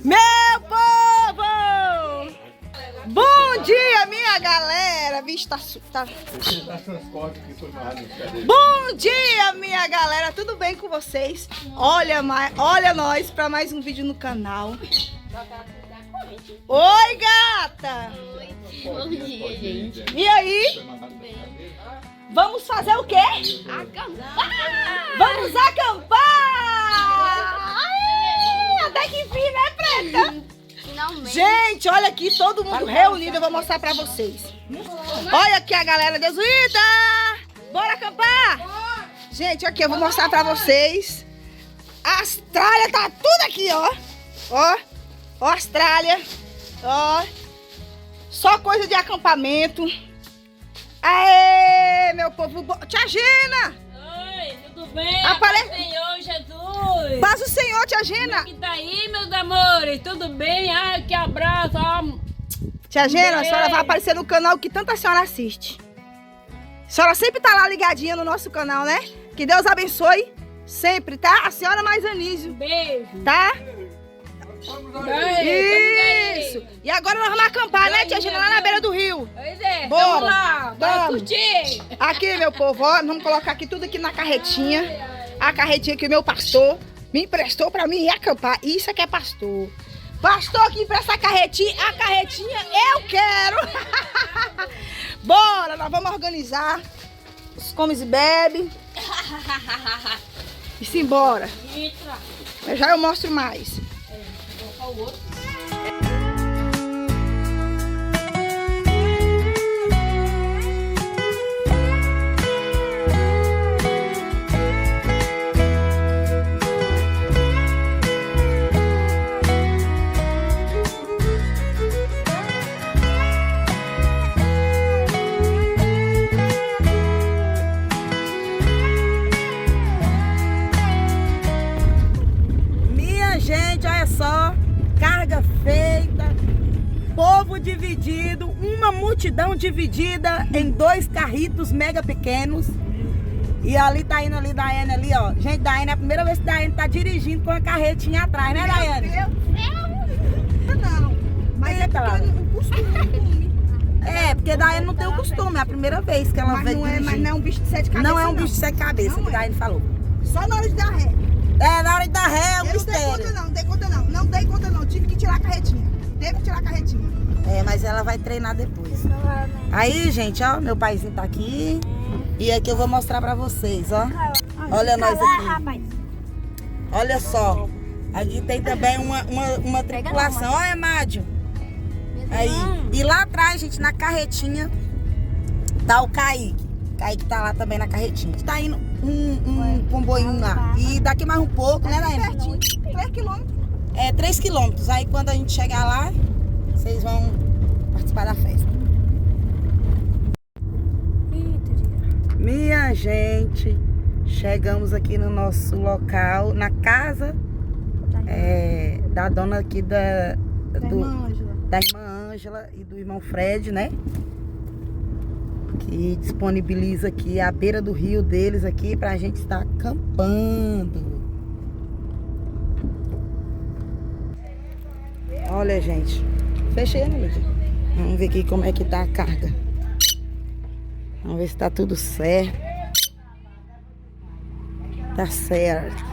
Meu povo! Bom dia, minha galera! Vixe, tá... Bom dia, minha galera! Tudo bem com vocês? Olha nós para mais um vídeo no canal. Oi, gata! Bom dia, gente. E aí? Vamos fazer o quê? Acampar! Vamos acampar! Ai, até que enfim, né, Preta? Finalmente. Gente, olha aqui, todo mundo reunido, eu vou mostrar pra vocês. Olha aqui a galera desuída! Bora acampar? Gente, aqui eu vou mostrar pra vocês. A Austrália tá tudo aqui, ó. Ó, Austrália. Ó, só coisa de acampamento. Aê, meu povo. Tia Gina! Oi, tudo bem? Apare... Senhor Jesus! Paz do Senhor, tia Gina! Como que tá aí, meus amores? Tudo bem? Ai, que abraço! Tia Gina, a senhora vai aparecer no canal que tanta senhora assiste. A senhora sempre tá lá ligadinha no nosso canal, né? Que Deus abençoe sempre, tá? A senhora mais Anísio, Beijo! tá? Beijo! Isso! E agora nós vamos acampar, né, tia Gina? Lá na beira do rio. Pois é, Bora. vamos lá! Bora Vamos. curtir! Aqui, meu povo, ó, vamos colocar aqui tudo aqui na carretinha. A carretinha que o meu pastor me emprestou pra mim ir acampar. Isso aqui é pastor. Pastor que empresta a carretinha eu quero. Bora, nós vamos organizar os comes e bebe. E simbora. Eita! Mas já eu mostro mais. Vou colocar o outro. Minha gente, olha só, carga feita, povo dividido, uma multidão dividida em dois carritos mega pequenos. E ali tá indo ali, Daiane ali, ó. Gente, Daiane, é a primeira vez que Daiane tá dirigindo com a carretinha atrás, né, Daiane? Não, mas é porque o costume. É, porque Daiane não tem o costume, é a primeira vez que ela veio dirigir. Mas não é um bicho de sete cabeças. Não é um bicho de sete cabeças, que Daiane falou. Só na hora de dar ré. É, na hora de dar ré é um mistério. Não dei conta não, não dei conta não. Tive que tirar a carretinha. Teve que tirar a carretinha. É, mas ela vai treinar depois. Aí, gente, ó, meu paizinho tá aqui. E aqui eu vou mostrar pra vocês, ó. Olha nós aqui. Olha só. Aqui tem também uma tripulação. Olha, Mádio. Aí. E lá atrás, gente, na carretinha, tá o Kaique. Kaique tá lá também na carretinha. Tá indo um comboinho lá. E daqui mais um pouco, né, Daiane? 3 quilômetros. É, 3 quilômetros. Aí quando a gente chegar lá, vocês vão participar da festa. Minha gente, chegamos aqui no nosso local, na casa da dona aqui da irmã Ângela e do irmão Fred, né? Que disponibiliza aqui a beira do rio deles aqui pra gente estar acampando. Olha, gente. Fechei, né, Lídia? Vamos ver aqui como é que tá a carga. Vamos ver se tá tudo certo. Tá certo.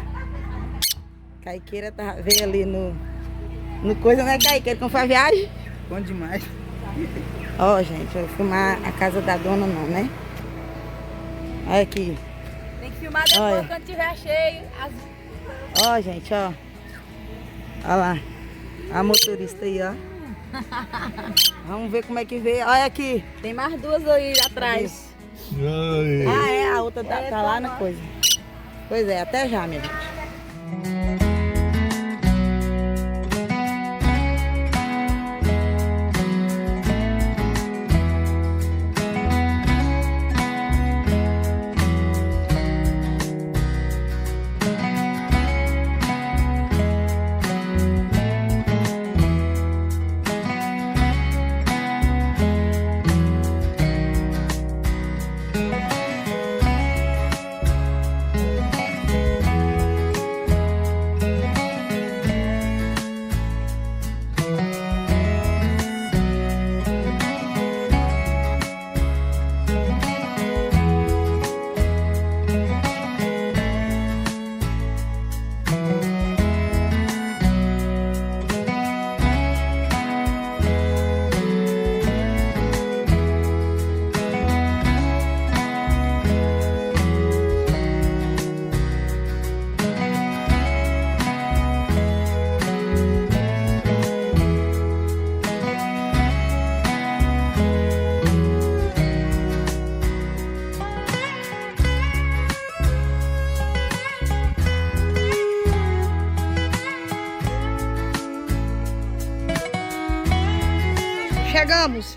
Caiqueira veio ali no coisa, né, Caiqueira? Como foi a viagem? Bom demais. Ó, gente, eu vou filmar a casa da dona não, né? Olha aqui. Tem que filmar depois, olha, quando tiver cheio. Ó, gente, ó. Olha lá. A motorista aí, ó. Vamos ver como é que veio. Olha aqui. Tem mais duas aí atrás. Ah, é, a outra tá lá na coisa. Pois é, até já, minha gente.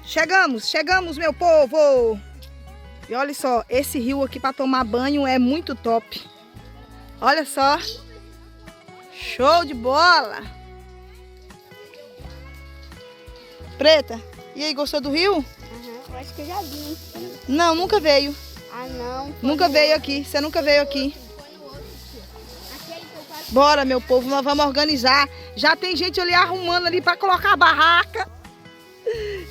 Chegamos, meu povo. E olha só, esse rio aqui para tomar banho é muito top. Olha só. Show de bola. Preta, e aí, gostou do rio? Eu acho que eu já vi. Não, nunca veio. Ah, não. Nunca veio aqui, você nunca veio aqui. Bora, meu povo, nós vamos organizar. Já tem gente ali arrumando ali para colocar a barraca.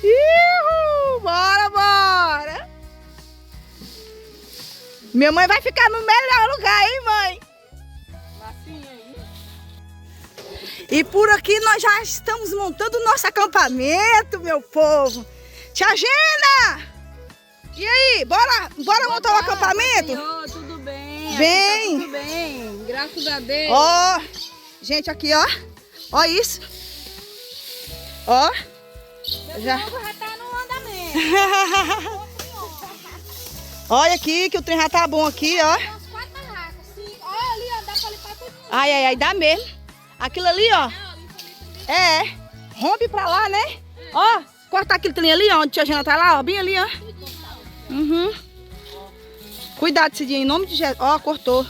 Ihu, bora. Minha mãe vai ficar no melhor lugar, hein, mãe? E por aqui nós já estamos montando o nosso acampamento, meu povo. Tia Gena! E aí, bora montar o acampamento? Senhor, tudo bem? Bem. Aqui tá tudo bem, graças a Deus. Ó, gente, aqui, ó. Ó isso. Ó. Já tá no andamento. Olha aqui, que o trem já tá bom aqui, ó. Umas 4 barracas. Olha ali, ó. Dá pra limpar tudo. Ai, dá mesmo. Aquilo ali, ó. É. Rompe pra lá, né? Ó, cortar aquele trem ali, ó. Onde a tia Gena tá lá, ó. Bem ali, ó. Uhum. Cuidado, Cidinha, em nome de Jesus. Ó, cortou.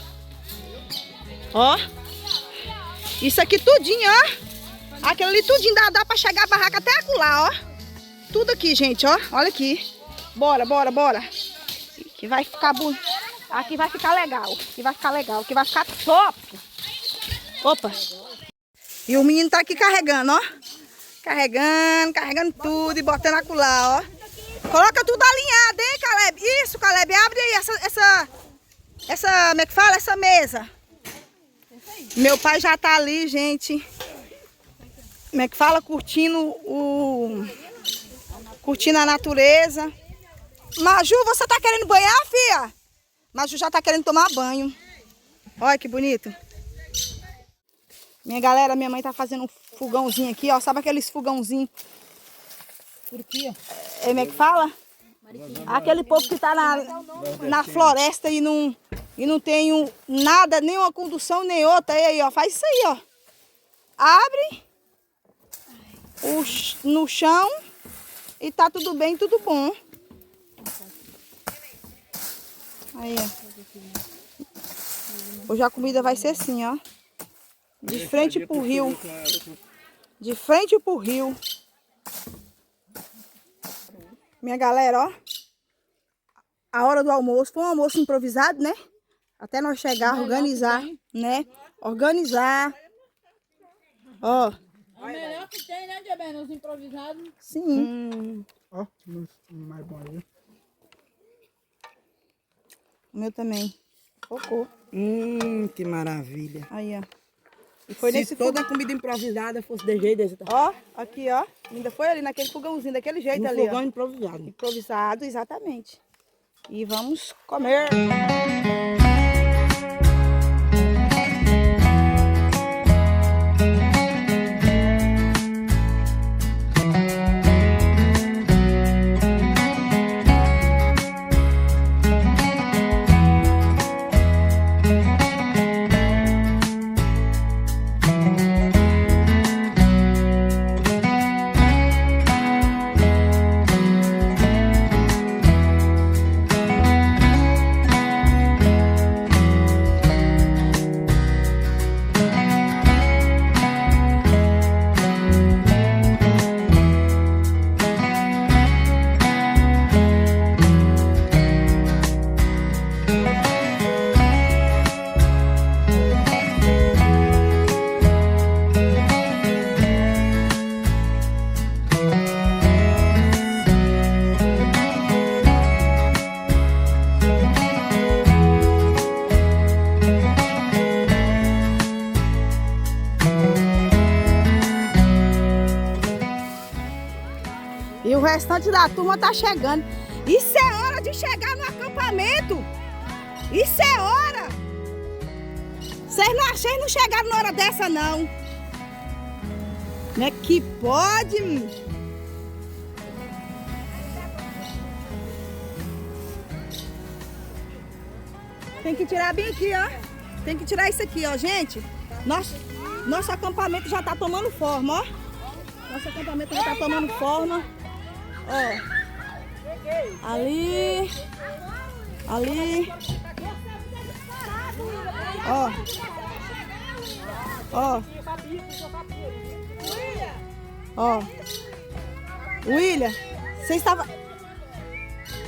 Ó. Isso aqui tudinho, ó. Aquilo ali tudinho dá pra chegar a barraca até acolá, ó. Tudo aqui, gente, ó. Olha aqui. Bora. Que vai ficar bonito. Aqui vai ficar legal. Aqui vai ficar top. Opa. E o menino tá aqui carregando, ó. Carregando tudo e botando acolá, ó. Coloca tudo alinhado, hein, Caleb? Isso, Caleb. Abre aí essa, como é que fala? Essa mesa. Meu pai já tá ali, gente. Como é que fala? Curtindo a natureza. Maju, você tá querendo banhar, filha? Maju já tá querendo tomar banho. Olha que bonito. Minha galera, minha mãe tá fazendo um fogãozinho aqui, ó. Sabe aqueles fogãozinhos? Por aqui, ó. Como é que fala? Aquele povo que tá na floresta e não tem nada, nem uma condução, nem outra. Aí, ó. Faz isso aí, ó. Abre no chão e tá tudo bem, tudo bom. Aí, ó. Hoje a comida vai ser assim, ó. De frente pro rio. De frente pro rio. Minha galera, ó. A hora do almoço. Foi um almoço improvisado, né? Até nós chegar, organizar, né? Organizar. Ó. É o melhor que tem, né, Diabena? Os improvisados. Sim. Ó, mais bom aí. O meu também. Cocô. Que maravilha. Aí, ó. E foi Se nesse toda a comida improvisada fosse de jeito desse tamanho. Ó, aqui, ó. Ainda foi ali naquele fogãozinho, daquele jeito ali, Fogão ó. improvisado. Improvisado, exatamente. E vamos comer. E o restante da turma tá chegando. Isso é hora de chegar no acampamento. Isso é hora. Vocês não chegaram na hora dessa, não. Como é que pode? Tem que tirar bem aqui, ó. Tem que tirar isso aqui, ó, gente. Nosso acampamento já tá tomando forma, ó. Nosso acampamento já tá tomando forma. Ó. Ali. Ali. Ó. Ó. Ó. William, você estava...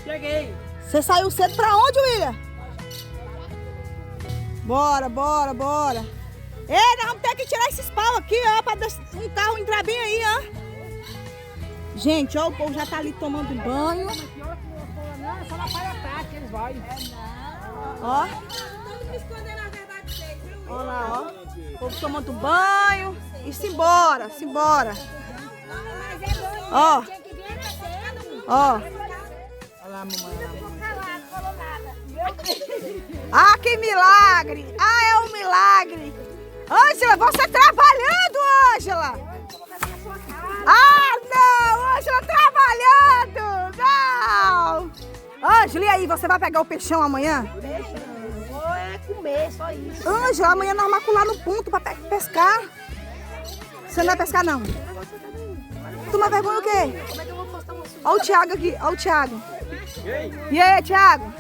Cheguei. Você saiu cedo pra onde, William? Bora, bora, bora. Ei, nós vamos ter que tirar esses pau aqui, ó, pra um carro entrar bem aí, ó. Gente, ó, o povo já tá ali tomando banho. Não, só na palha prática eles vão. Ó. Olha lá, ó. O povo tomando banho. E simbora, simbora. Ó. Ó. Olha lá, mamãe. Ah, que milagre! Ah, é um milagre! Ângela, você trabalhando, Ângela! Ah, não! Ângela trabalhando! Não! Ângela, e aí, você vai pegar o peixão amanhã? Vou é comer, só isso. Ângela, amanhã nós vamos lá no ponto pra pescar. Você não vai pescar, não? Toma vergonha o quê? Olha o Thiago aqui, olha o Thiago. E aí, Thiago?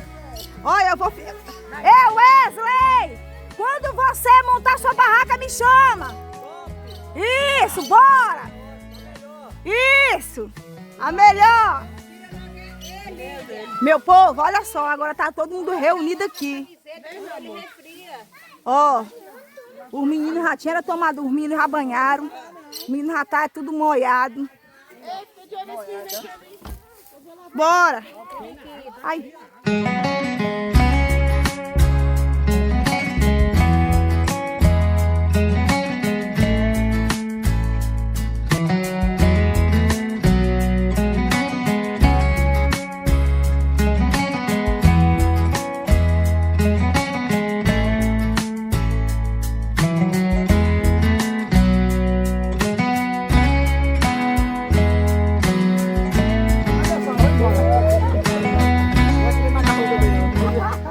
Olha, eu vou... Ei, Wesley! Quando você montar sua barraca, me chama! Isso, bora! Isso! A melhor! Meu povo, olha só, agora tá todo mundo reunido aqui. Ó, os meninos já tinham tomado, os meninos já banharam. Os meninos já tá tudo molhado. Bora! Ai!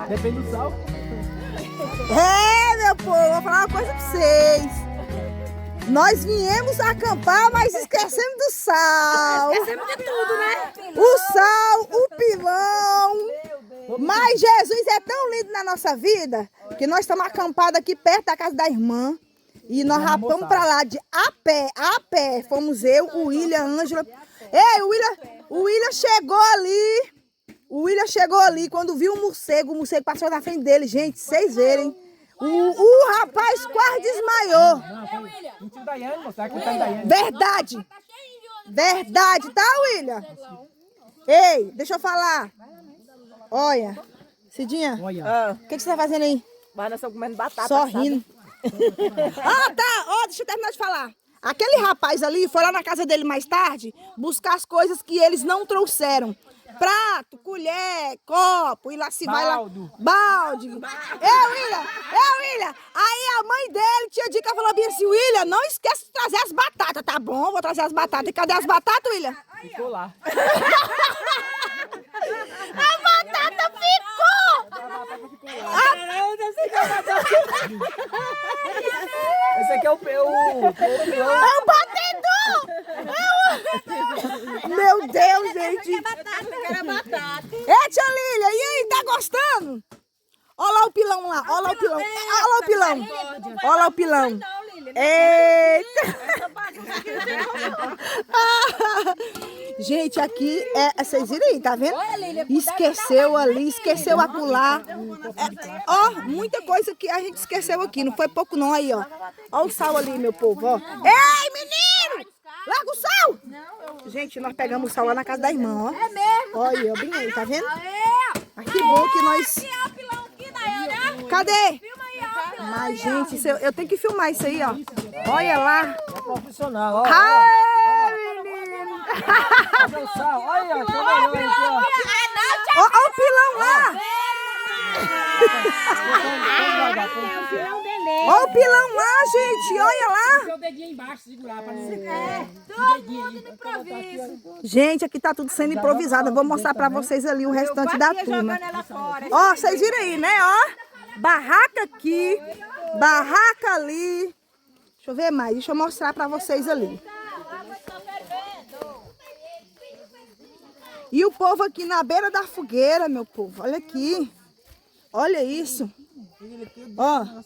Depende do sal. É, meu povo, vou falar uma coisa pra vocês. Nós viemos acampar, mas esquecemos do sal. Esquecemos de tudo, né? O sal, o pilão. Mas Jesus é tão lindo na nossa vida que nós estamos acampados aqui perto da casa da irmã. E nós rapamos pra lá a pé. Fomos eu, o William, a Ângela. Ei, o William chegou ali. O William chegou ali, quando viu o morcego passou na frente dele, gente, vocês verem. O rapaz quase desmaiou. Não, foi mentira da Yane, moça. Tá contando da Yane. Verdade. Verdade, tá, William? Ei, deixa eu falar. Olha, Cidinha, Olha. o que você tá fazendo aí? Mas nós estamos comendo batata. Só rindo. Ah, tá. Ó, deixa eu terminar de falar. Aquele rapaz ali foi lá na casa dele mais tarde buscar as coisas que eles não trouxeram. Prato, colher, copo, e lá se vai lá. Balde. William. Aí a mãe dele, tia Dica, falou bem assim, William, não esquece de trazer as batatas. Tá bom, vou trazer as batatas. E cadê as batatas, William? Ficou lá. A batata ficou! Esse aqui é o pilão. É o batedor! Meu Deus, gente. Era batata. É, tia Lília, e aí, tá gostando? Olha lá o pilão lá, olha lá o pilão. Olha lá o pilão. Olha lá o pilão. Eita! Gente, aqui, vocês viram aí, tá vendo? Esqueceu ali, esqueceu acolá. Ó, muita coisa que a gente esqueceu aqui, não foi pouco não, aí, ó. Ó o sal ali, meu povo, ó. Ei, menino! Larga o sal! Gente, nós pegamos o sal lá na casa da irmã, ó. É mesmo? Olha, bem aí, tá vendo? Ah, que bom que nós... Cadê? Mas, gente, eu tenho que filmar isso aí, ó. Olha lá. É profissional, ó. Ai, menino. Olha o sal, olha, ó. Olha o pilão lá. Olha o pilão lá, gente. Olha lá. Tem o dedinho embaixo, segurar pra não... Gente, aqui tá tudo sendo improvisado. Eu vou mostrar pra vocês ali o restante da turma. Ó, vocês viram aí, né? Ó. Barraca aqui, barraca ali. Deixa eu ver mais, deixa eu mostrar pra vocês ali. E o povo aqui na beira da fogueira, meu povo. Olha aqui. Olha isso. Ó. O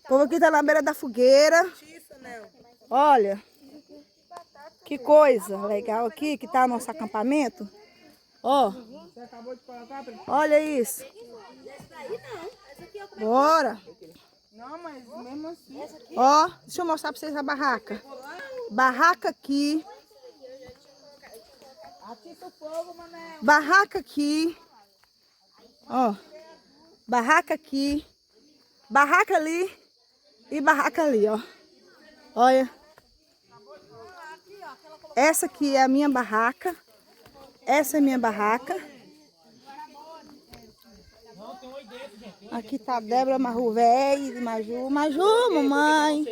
povo aqui tá na beira da fogueira. Olha. Que coisa legal aqui que tá nosso acampamento. Ó. Olha isso. Bora. Ó, deixa eu mostrar pra vocês a barraca. Barraca aqui. Barraca aqui. Ó. Barraca aqui. Barraca ali. E barraca ali, ó. Olha. Essa aqui é a minha barraca. Essa é a minha barraca. Aqui tá a Débora, Marru, velho, Maju. Maju, mamãe.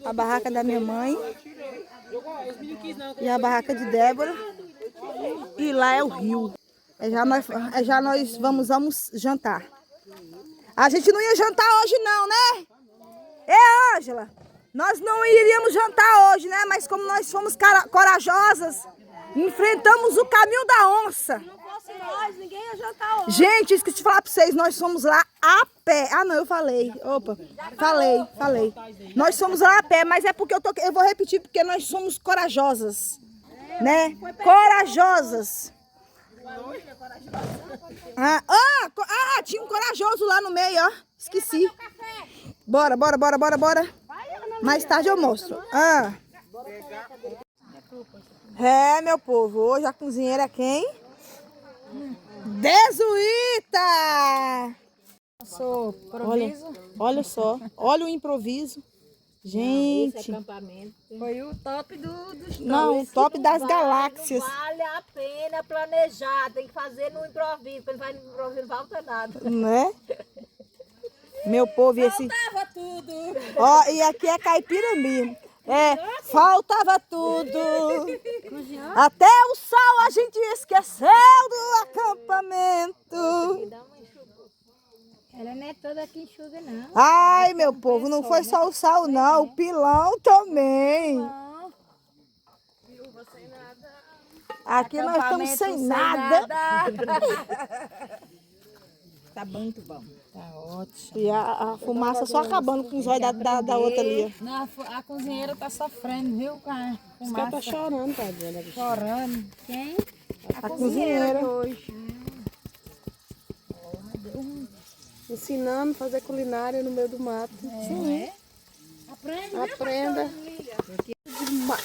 A barraca da minha mãe. E a barraca de Débora. E lá é o rio. Já nós vamos jantar. A gente não ia jantar hoje não, né? É, Ângela. Nós não iríamos jantar hoje, né? Mas como nós fomos corajosas, enfrentamos o caminho da onça. Se não fosse nós, ninguém ia jantar hoje. Gente, esqueci de falar pra vocês, nós fomos lá a pé. Ah, não, eu falei. Opa, falei. Nós fomos lá a pé, mas é porque eu vou repetir, porque nós somos corajosas. Né? Corajosas. Tinha um corajoso lá no meio, ó. Esqueci. Bora. Mais tarde eu mostro. É, meu povo, hoje a cozinheira é quem? Desuíta! Sou improviso. Olha só, olha o improviso. Gente, Esse acampamento. Foi o top dos não, o top das galáxias. Vale a pena planejar, tem que fazer no improviso, quando vai no improviso não falta nada. Né? Meu povo, e esse... Faltava tudo. Ó, e aqui é caipira mesmo. É, faltava tudo. Até o sal a gente esqueceu do acampamento. Ela não é toda que enxuga, não. Ai, meu povo, não foi só o sal, não. O pilão também. Aqui nós estamos sem nada. Tá muito bom. Tá ótimo. E a fumaça só acabando com os olhos da outra ali. Não, a cozinheira tá sofrendo, viu? Com a fumaça. Ela tá chorando, tadinha. Chorando. Quem? A cozinheira. Ensinando a fazer culinária no meio do mato. Sim. Aprende, né? Aprenda.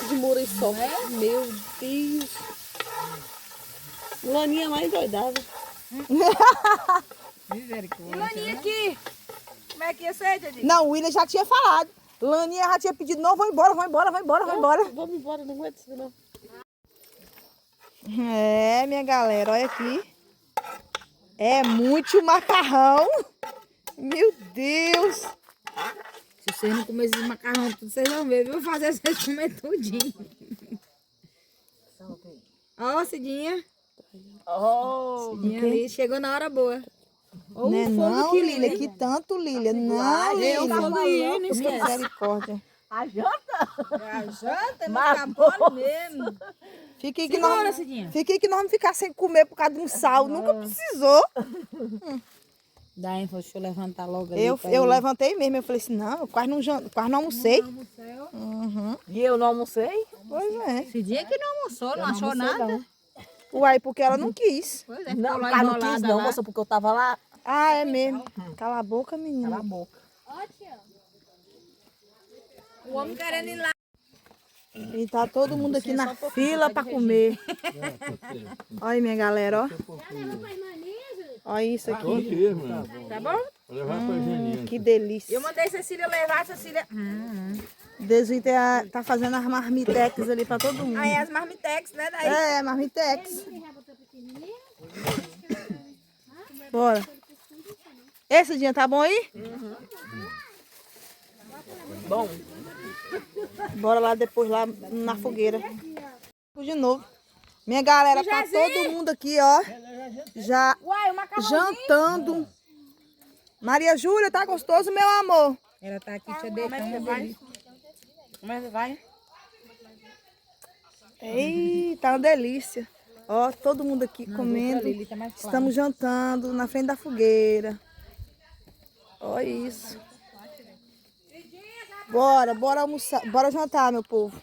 De muriçoca. Meu Deus. Laninha mais doidava. Misericórdia. Laninha aqui. Como é que ia ser, Didi? Não, o William já tinha falado. Laninha já tinha pedido, não, vou embora. Vamos embora, não aguento isso não. É, minha galera, olha aqui. É muito macarrão. Meu Deus. Se vocês não comerem esse macarrão, tudo, vocês vão ver. Eu vou fazer vocês comer tudinho. Ó, Cidinha. Cidinha ali, chegou na hora boa. Ó, Né, não, Lília, que tanto, Lília. Não, Eu Lília. fogo aí, não esquece. Misericórdia. A janta? A janta, Mas mole mesmo. Fica aí que Segura, nós Cidinha. vamos ficar sem comer por causa de um sal. Nunca precisou. Daí, deixa eu levantar logo ali. Eu levantei mesmo. Eu falei assim, não, eu quase não almocei. E eu não almocei? Pois é. Cidinha que não almoçou, não achou nada. Uai, porque ela não quis. Pois é, Não, ficou lá não enrolada quis não, lá. moça, porque eu tava lá. Ah, é mesmo. Cala a boca, menina. Cala a boca. O homem querendo ir lá. E tá todo mundo aqui na fila pra comer. Olha aí, minha galera, ó. Olha isso aqui. Tá bom? Vou levar pra Janina. Que delícia. Eu mandei Cecília levar, Cecília. Desuíta tá fazendo as marmitex ali pra todo mundo. Aí as marmitex, né? Daí. É, marmitex. Bora. Esse dia tá bom aí? Bom. Bora lá depois, lá na fogueira. De novo. Minha galera, tá todo mundo aqui, ó. Já jantando. Maria Júlia, tá gostoso, meu amor? Ela tá aqui te deitando. Como é que vai? Eita, uma delícia. Ó, todo mundo aqui comendo. Estamos jantando na frente da fogueira. Olha isso. Bora almoçar. Bora jantar, meu povo.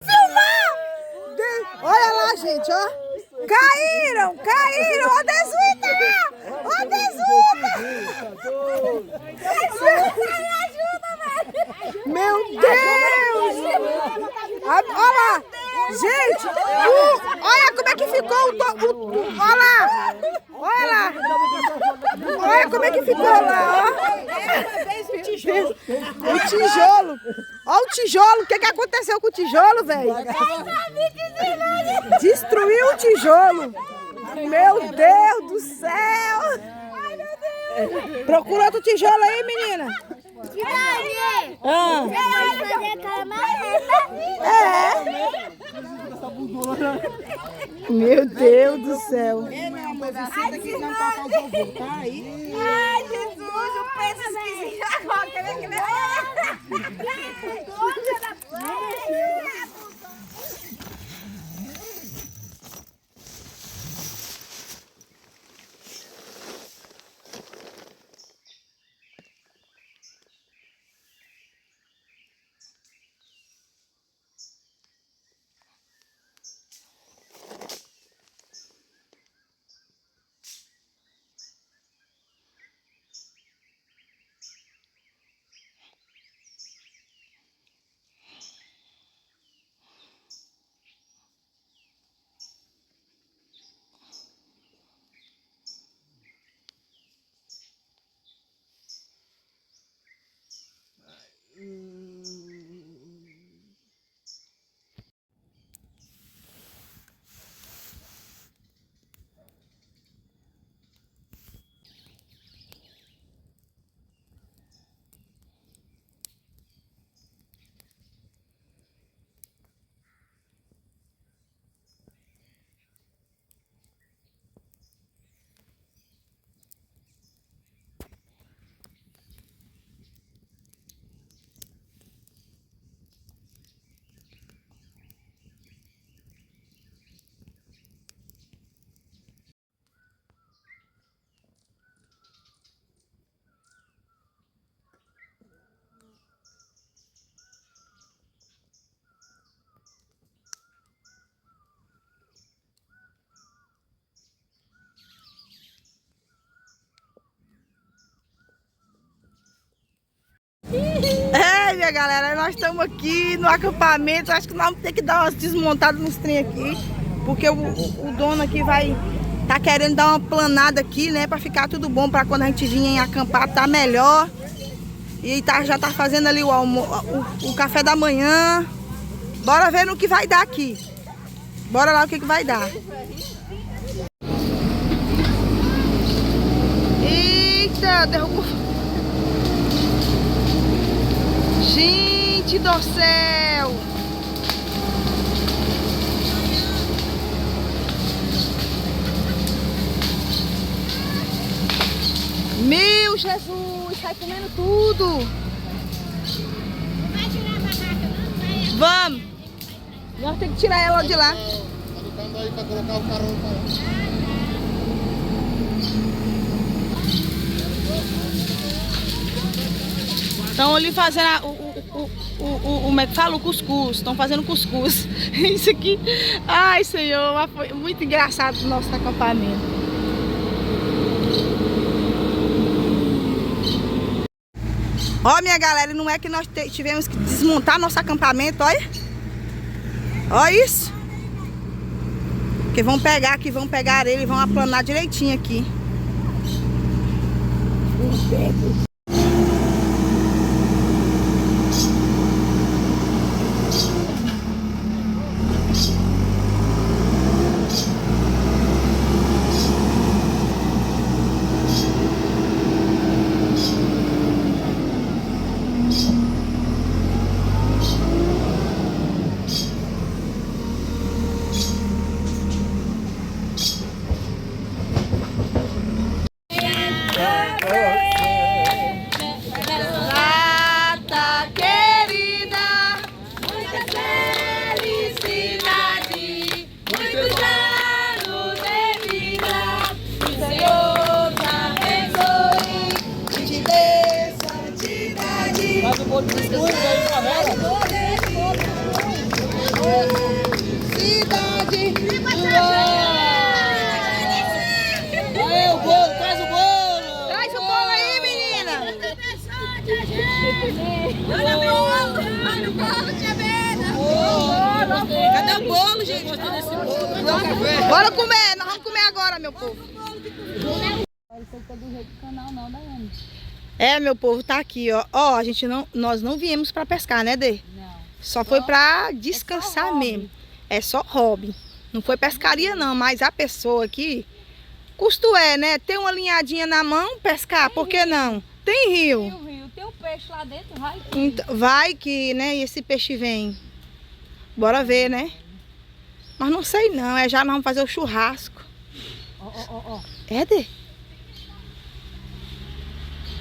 Filmar! Olha lá, gente, ó. Caíram! Ó, Desuíta! Meu Deus! Olha lá! Gente! Olha como é que ficou olha lá! Olha como é que ficou lá, ó! O tijolo! Olha o tijolo! O que aconteceu com o tijolo, velho? Destruiu o tijolo! Meu Deus do céu! Procura outro tijolo aí, menina! Meu Deus do céu! Ai, Jesus, o peso esquisito agora. Quer ver que vem? Minha galera, nós estamos aqui no acampamento. Acho que nós vamos ter que dar umas desmontadas nos trem aqui, porque o dono aqui tá querendo dar uma planada aqui, né, para ficar tudo bom, para quando a gente vir acampar tá melhor. E já tá fazendo ali o café da manhã. Bora ver no que vai dar aqui. Bora lá o que vai dar. Eita, derrubou. Gente do céu! Meu Jesus, sai comendo tudo! Vai tirar a barraca, não? Vai. Vamos! Nós temos que tirar ela de lá. Aí pra colocar o carro. Estão ali fazendo como é que fala? O cuscuz. Estão fazendo cuscuz. Isso aqui. Ai, Senhor, mas foi muito engraçado o nosso acampamento. Ó, minha galera, não é que nós tivemos que desmontar nosso acampamento, olha. Olha isso. Porque vão pegar aqui, vão pegar areia e vão aplanar direitinho aqui. bolo, gente. Bora comer, nós vamos comer agora, meu povo. É, meu povo, tá aqui, ó. Ó, a gente não, nós não viemos pra pescar, né, Dê? Não. Só foi pra descansar mesmo. É só hobby. Não foi pescaria não, mas a pessoa aqui, custo é, né? Ter uma linhadinha na mão, pescar, por que não? Tem rio. Tem o rio, tem o peixe lá dentro, vai. Então, vai que, né, esse peixe vem. Bora ver, né? Mas não sei não, já nós vamos fazer o churrasco. Ó. É, Dê?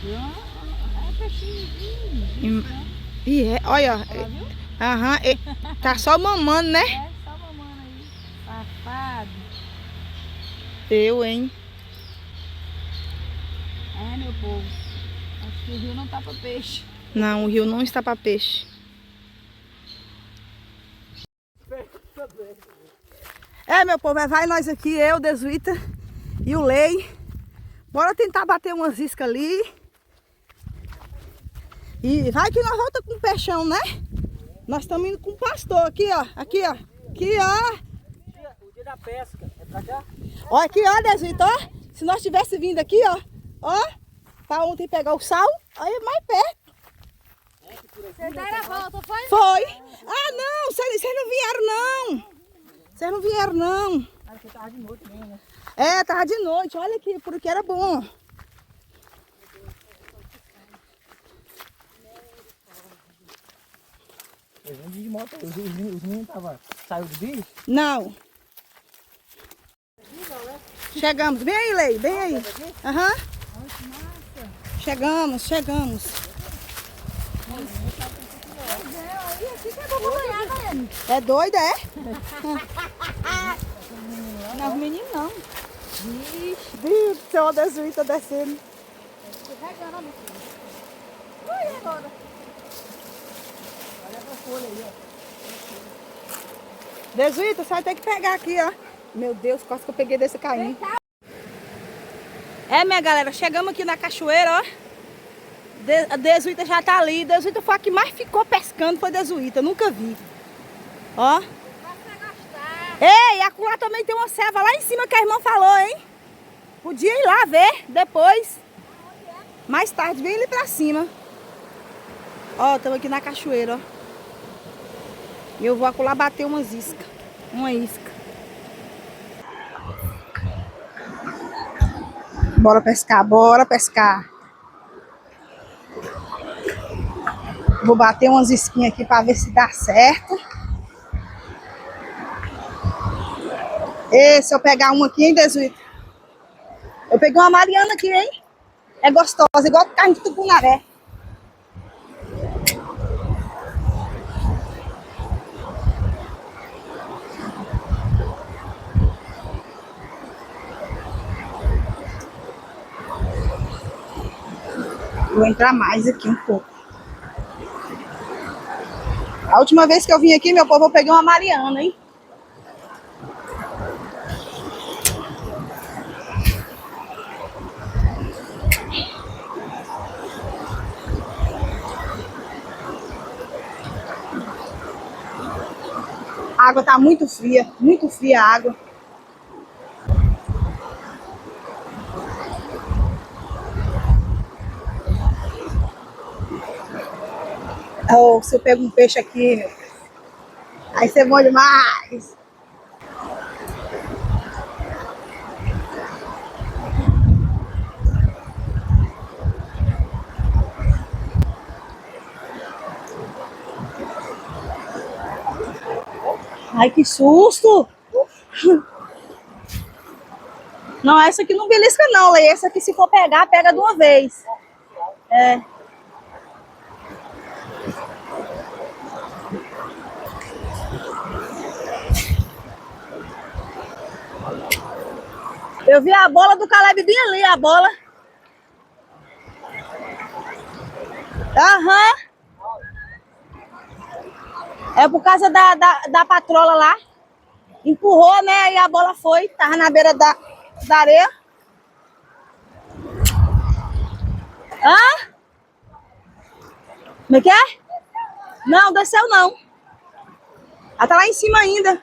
É peixinho. E é, olha. Aham, tá só mamando, né? É, só mamando aí. Safado. Eu, hein? É, meu povo. Acho que o rio não tá pra peixe. Não, o rio não está para peixe. É, meu povo, vai nós aqui, eu, Desuíta e o Lei. Bora tentar bater umas iscas ali. E vai que nós volta com o peixão, né? Nós estamos indo com o pastor aqui, ó. Aqui, ó. Aqui, ó. O dia da pesca. É pra cá? Ó, aqui, ó, Desuíta, ó. Se nós tivesse vindo aqui, ó. Ó. Pra ontem pegar o sal, aí mais perto. Vocês deram a volta, foi? Foi. Ah, não. Vocês não vieram, não. Vocês não vieram, não. Ah, você tava de noite mesmo, né? É, tava de noite. Olha aqui, porque era bom. Eu vim de moto, os meninos saiu do bicho? Não. Chegamos. Vem aí, Lei. Vem aí. Aham. Chegamos. É doida, é? Não, os meninos não. Vixe, Deus do céu, a Desuíta descendo. Desuíta, você vai ter que pegar aqui, ó. Meu Deus, quase que eu peguei desse caindo. É, minha galera, chegamos aqui na cachoeira, ó. A Desuíta já tá ali. Desuíta foi a que mais ficou pescando, foi Desuíta, nunca vi. Ó. Ei, acolá também tem uma serva lá em cima que a irmã falou, hein? Podia ir lá ver depois. Mais tarde, vem ali pra cima. Ó, estamos aqui na cachoeira, ó. E eu vou acolá bater umas iscas. Uma isca. Bora pescar, bora pescar. Vou bater umas isquinhas aqui pra ver se dá certo. E se eu pegar uma aqui, hein, Desuíta? Eu peguei uma Mariana aqui, hein? É gostosa, igual carne de tucunaré. Vou entrar mais aqui um pouco. A última vez que eu vim aqui, meu povo, eu peguei uma Mariana, hein? A água tá muito fria a água. Oh, se eu pego um peixe aqui, meu, aí você é bom demais. Ai, que susto! Não, essa aqui não belisca não, Lei. Essa aqui, se for pegar, pega de uma vez. É. Eu vi a bola do Caleb bem ali, a bola. Aham. É por causa da patrola lá. Empurrou, né? E a bola foi. Tava na beira da areia. Hã? Como é que é? Não, desceu não. Ela tá lá em cima ainda.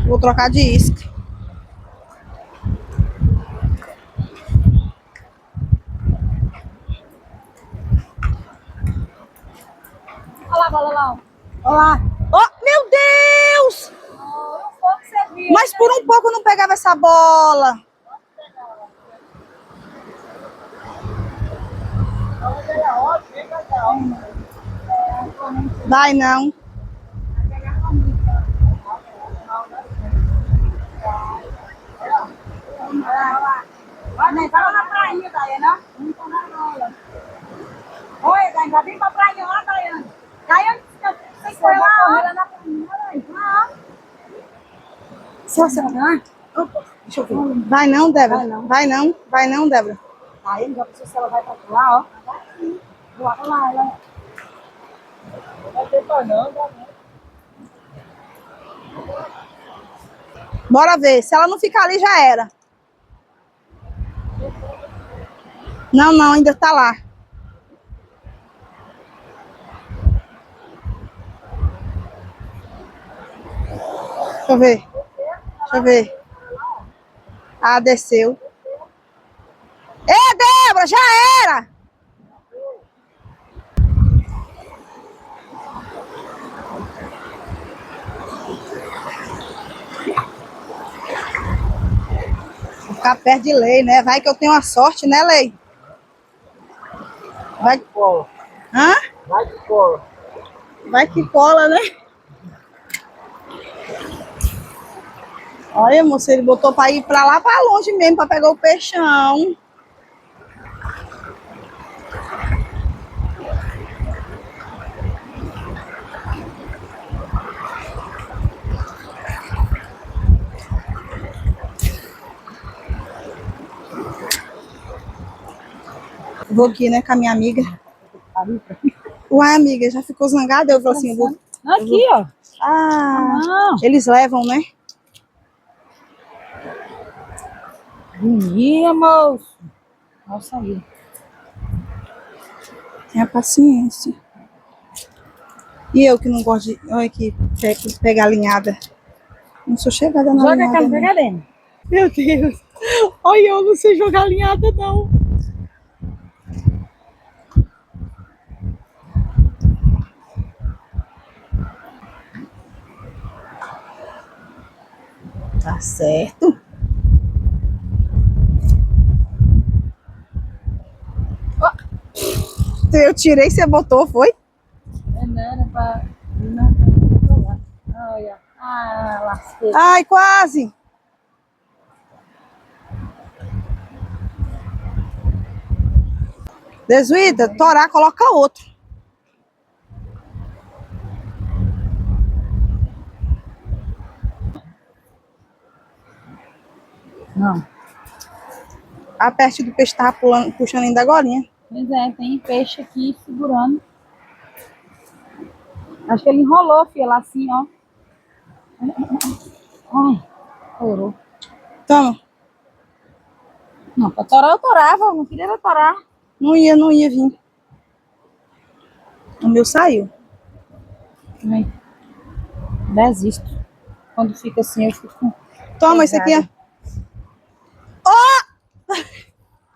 Vou trocar de isca. Olha lá. Olha lá. Oh, meu Deus! Mas por um pouco eu não pegava essa bola. Vai não. Vai lá na prainha, Daiana. Oi, Daiana, já vem pra prainha lá, Daiana. Daiana, você foi lá na prainha. Deixa eu ver. Vai não, Débora. Vai não. Vai não, Débora. Daiana, já pensou se ela vai pra lá, ó. Vai lá, ela. Não vai ter pra não, Daiana. Bora ver. Se ela não ficar ali, já era. Não, ainda tá lá. Deixa eu ver. Ah, desceu. Débora, já era! Vou ficar perto de Lei, né? Vai que eu tenho uma sorte, né, Lei? Vai que cola. Hã? Vai que cola. Vai que cola, né? Olha, moço, ele botou pra ir pra lá, pra longe mesmo, pra pegar o peixão. Vou aqui, né, com a minha amiga. Uai, amiga, já ficou zangada? Eu falei assim, Aqui, ó. Ah, eles levam, né? Menina, moço. Nossa, aí. Tenha paciência. E eu que não gosto de... Olha aqui, pegar alinhada. Não sou chegada na Joga a alinhada. cara, Não. pega dentro. Meu Deus. Olha, eu não sei jogar alinhada, não. Tá certo. Eu tirei, você botou, foi? Não, era pra... Olha. Ah, lasquei. Ai, quase. Desuída, torar, coloca outro. Não. A peste do peixe tava puxando ainda agora, né? Pois é, tem peixe aqui segurando. Acho que ele enrolou, filha, lá assim, ó. Ai, torou. Toma. Não, pra torar eu torava, não queria torar. Não ia vir. O meu saiu. Ai, desisto. Quando fica assim, eu fico... Toma, esse aqui, ó.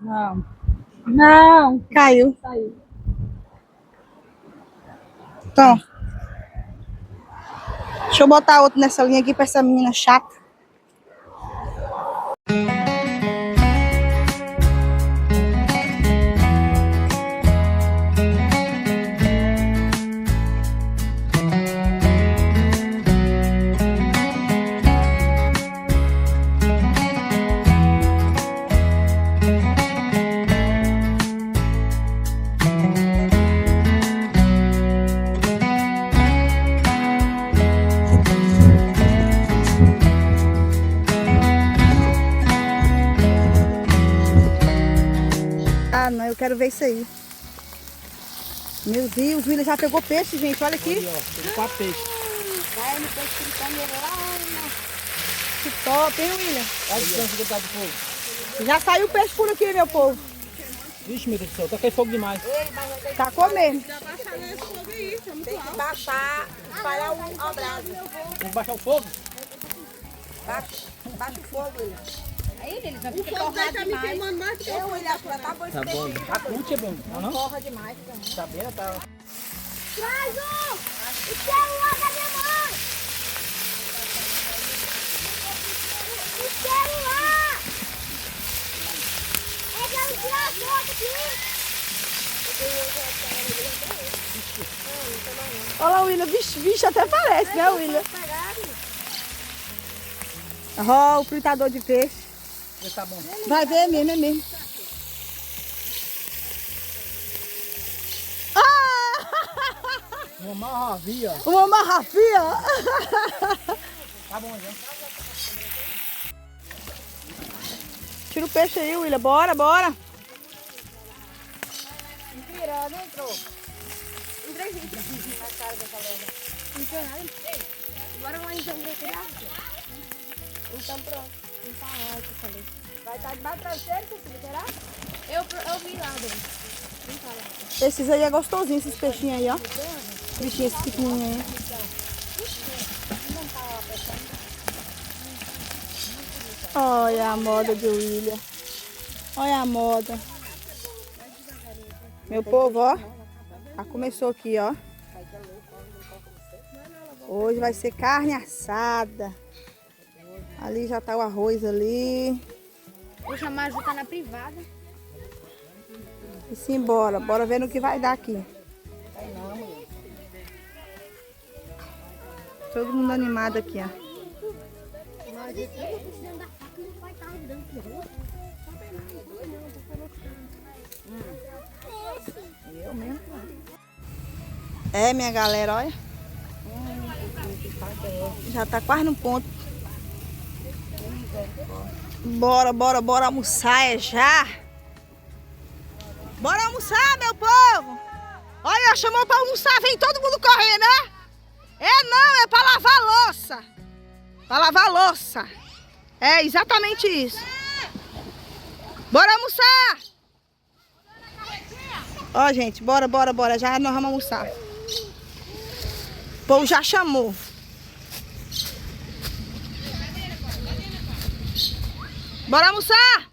Não. Não. Caiu. Saiu. Toma. Deixa eu botar outro nessa linha aqui pra essa menina chata. Ah, não, eu quero ver isso aí. Meu Deus, o William já pegou peixe, gente. Olha aqui. Olha, ó, tem 4 peixes. Vai no peixe fritando ele lá. Que top, hein, William? Olha a distância que tá do fogo. Já saiu peixe por aqui, meu povo. Vixe, meu Deus do céu, tá aquele fogo demais. Tá comendo. Tem que baixar, espalhar a brasa. Tem que baixar o fogo? Baixa o fogo, William. Aí, eles vão O ficar fogo daí torrado tá me demais. queimando mais do que o William. Tá bom, Tá bom. A concha é bom. Ah, não? Torra demais. Tá bem, tá. Traz o celular da minha mãe! O celular! É que ela tirou a foto aqui! Olha lá, William. Vixe, até parece, né, William? Ó, o fritador de peixe. Tá bom. Vai ver mesmo, é mesmo. Ah! Uma marravia. Uma marrafia. Tá bom, já. Tira o peixe aí, William. Bora, bora. Bora lá então procurar. Então pronto. Então ótimo, falei. Vai estar debaixo do travesseiro, Cecília, será? Eu vi lá dentro. Esses aí é gostosinho, esses peixinhos aí, ó. Bichinhos pequenininhos aí. Olha a moda de William. Olha a moda. Meu povo, ó. Já começou aqui, ó. Hoje vai ser carne assada. Ali já tá o arroz ali. Vou chamar a Ju, tá na privada. E simbora. Bora ver no que vai dar aqui. Todo mundo animado aqui, ó. É, minha galera, olha. Já tá quase no ponto. Bora almoçar, é já. Bora almoçar, meu povo. Olha, chamou pra almoçar, vem todo mundo correndo, né? É não, é pra lavar louça. Pra lavar louça. É exatamente isso. Bora almoçar. Ó, gente, bora. Já nós vamos almoçar. O povo já chamou. Bora almoçar.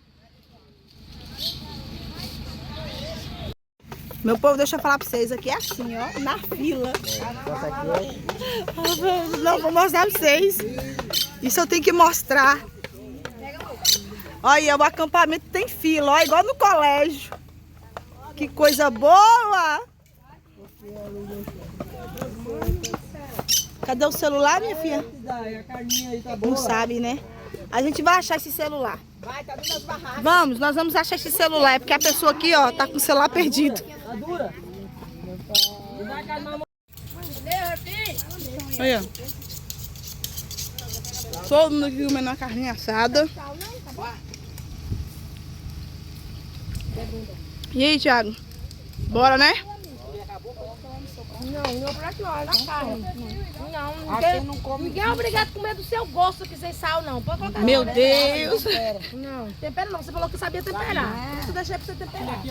Meu povo, deixa eu falar pra vocês aqui, é assim, ó, na fila. Não, vou mostrar pra vocês. Isso eu tenho que mostrar. Olha, o acampamento tem fila, ó, igual no colégio. Que coisa boa! Cadê o celular, minha filha? Não sabe, né? A gente vai achar esse celular. Vamos, nós vamos achar esse celular. É porque a pessoa aqui, ó, tá com o celular perdido. Olha. Todo mundo aqui comendo uma carninha assada. E aí, Thiago? Bora, né? Não pra aqui, olha a carne. Ninguém é obrigado a comer do seu gosto aqui sem sal, não. Pode colocar. Meu Deus! Não, tempera não. Você falou que sabia temperar. Isso deixei pra você temperar.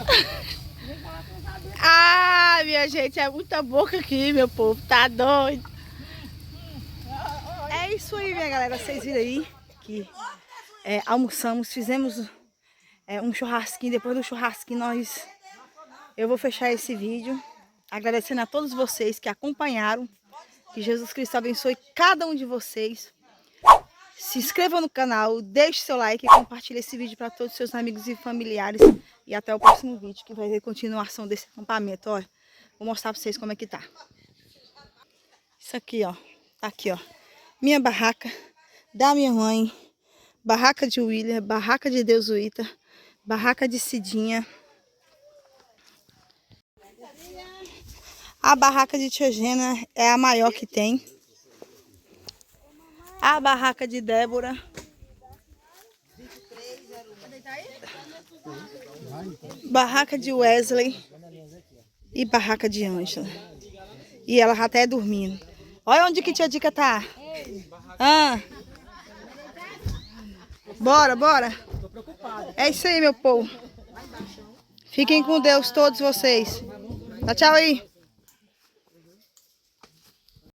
Ah, minha gente, é muita boca aqui, meu povo. Tá doido. É isso aí, minha galera. Vocês viram aí que almoçamos, fizemos um churrasquinho. Depois do churrasquinho, eu vou fechar esse vídeo agradecendo a todos vocês que acompanharam. Que Jesus Cristo abençoe cada um de vocês. Se inscreva no canal, deixe seu like e compartilhe esse vídeo para todos os seus amigos e familiares. E até o próximo vídeo, que vai ter continuação desse acampamento. Olha, vou mostrar para vocês como é que tá. Isso aqui, ó. Tá aqui, ó. Minha barraca, da minha mãe, barraca de William, barraca de Deusuíta, barraca de Cidinha. A barraca de Tia Gena é a maior que tem. A barraca de Débora. Barraca de Wesley. E barraca de Ângela. E ela já até dormindo. Olha onde que Tia Dica tá. Ah. Bora. É isso aí, meu povo. Fiquem com Deus todos vocês. Tchau aí.